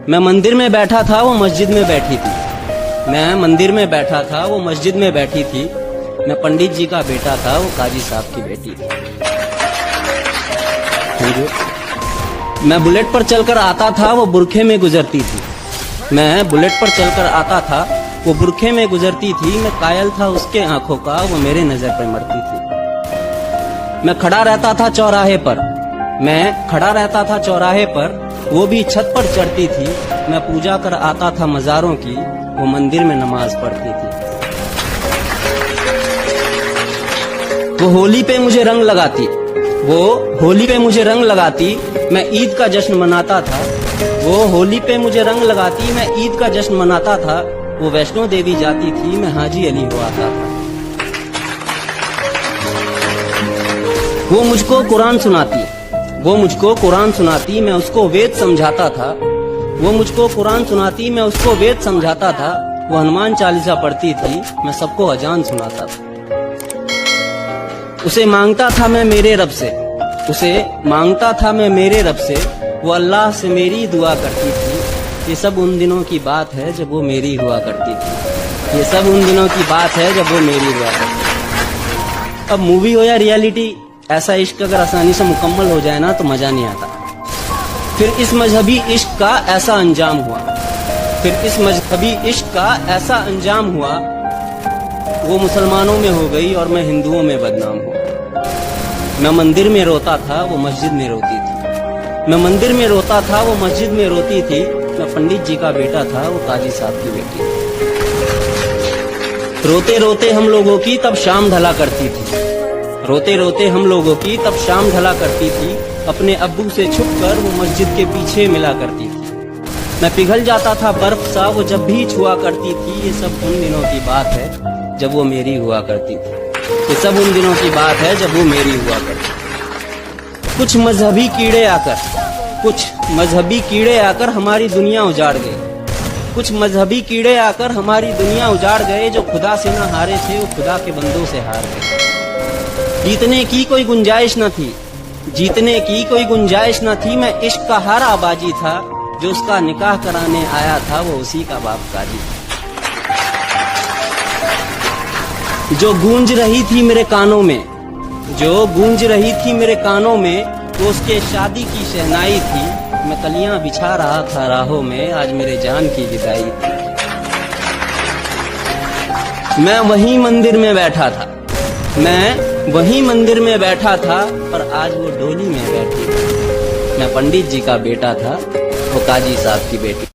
मैं मंदिर में बैठा था, वो मस्जिद में बैठी थी। मैं मंदिर में बैठा था, वो मस्जिद में बैठी थी। मैं पंडित जी का बेटा था, वो काजी साहब की बेटी थी। मैं बुलेट पर चलकर आता था, वो बुरखे में गुजरती थी। मैं बुलेट पर चलकर आता था, वो बुरखे में गुजरती थी। मैं कायल था उसके आंखों का, वो मेरे नजर पर मरती थी। मैं खड़ा रहता था चौराहे पर, मैं खड़ा रहता था चौराहे पर, वो भी छत पर चढ़ती थी। मैं पूजा कर आता था मज़ारों की, वो मंदिर में नमाज पढ़ती थी। वो होली पे मुझे रंग लगाती, वो होली पे मुझे रंग लगाती। मैं ईद का जश्न मनाता था। वो होली पे मुझे रंग लगाती, मैं ईद का जश्न मनाता था। वो वैष्णो देवी जाती थी, मैं हाजी अली हुआ था। वो मुझको कुरान सुनाती, वो मुझको कुरान सुनाती, मैं उसको वेद समझाता था। वो मुझको कुरान सुनाती, मैं उसको वेद समझाता था। वो हनुमान चालीसा पढ़ती थी, मैं सबको अजान सुनाता था। उसे मांगता था मैं मेरे रब से, उसे मांगता था मैं मेरे रब से। वो अल्लाह से मेरी दुआ करती थी। ये सब उन दिनों की बात है जब वो मेरी हुआ करती थी। ये सब उन दिनों की बात है जब वो मेरी हुआ करती थी। अब मूवी हो या रियलिटी, ऐसा इश्क अगर आसानी से मुकम्मल हो जाए ना तो मजा नहीं आता। फिर इस मजहबी इश्क का ऐसा अंजाम हुआ, फिर इस मजहबी इश्क का ऐसा अंजाम हुआ। वो मुसलमानों में हो गई और मैं हिंदुओं में बदनाम हुआ। मैं मंदिर में रोता था, वो मस्जिद में रोती थी। मैं मंदिर में रोता था, वो मस्जिद में रोती थी। मैं पंडित जी का बेटा था, वो काजी साहब की बेटी थी। रोते रोते हम लोगों की तब शाम ढला करती थी। रोते रोते हम लोगों की तब शाम ढला करती थी। अपने अब्बू से छुपकर वो मस्जिद के पीछे मिला करती थी। मैं पिघल जाता था बर्फ सा, वो जब भी छुआ करती थी। ये सब उन दिनों की बात है जब वो मेरी हुआ करती थी। ये सब उन दिनों की बात है जब वो मेरी हुआ करती थी। कुछ मजहबी कीड़े आकर, कुछ मजहबी कीड़े आकर हमारी दुनिया उजाड़ गए। कुछ मजहबी कीड़े आकर हमारी दुनिया उजाड़ गए। जो खुदा से न हारे थे, वो खुदा के बंदों से हार गए। जीतने की कोई गुंजाइश न थी, जीतने की कोई गुंजाइश न थी। मैं इश्क का हारा बाजी था, जो उसका निकाह कराने आया था, वो उसी का बाप काजी था। जो गूंज रही थी मेरे कानों में, जो गूंज रही थी मेरे कानों में, वो उसके शादी की शहनाई थी। मैं कलियां बिछा रहा था राहों में, आज मेरे जान की विदाई थी। मैं वहीं मंदिर में बैठा था, मैं वहीं मंदिर में बैठा था, पर आज वो डोली में बैठी थी। मैं पंडित जी का बेटा था, वो काजी साहब की बेटी।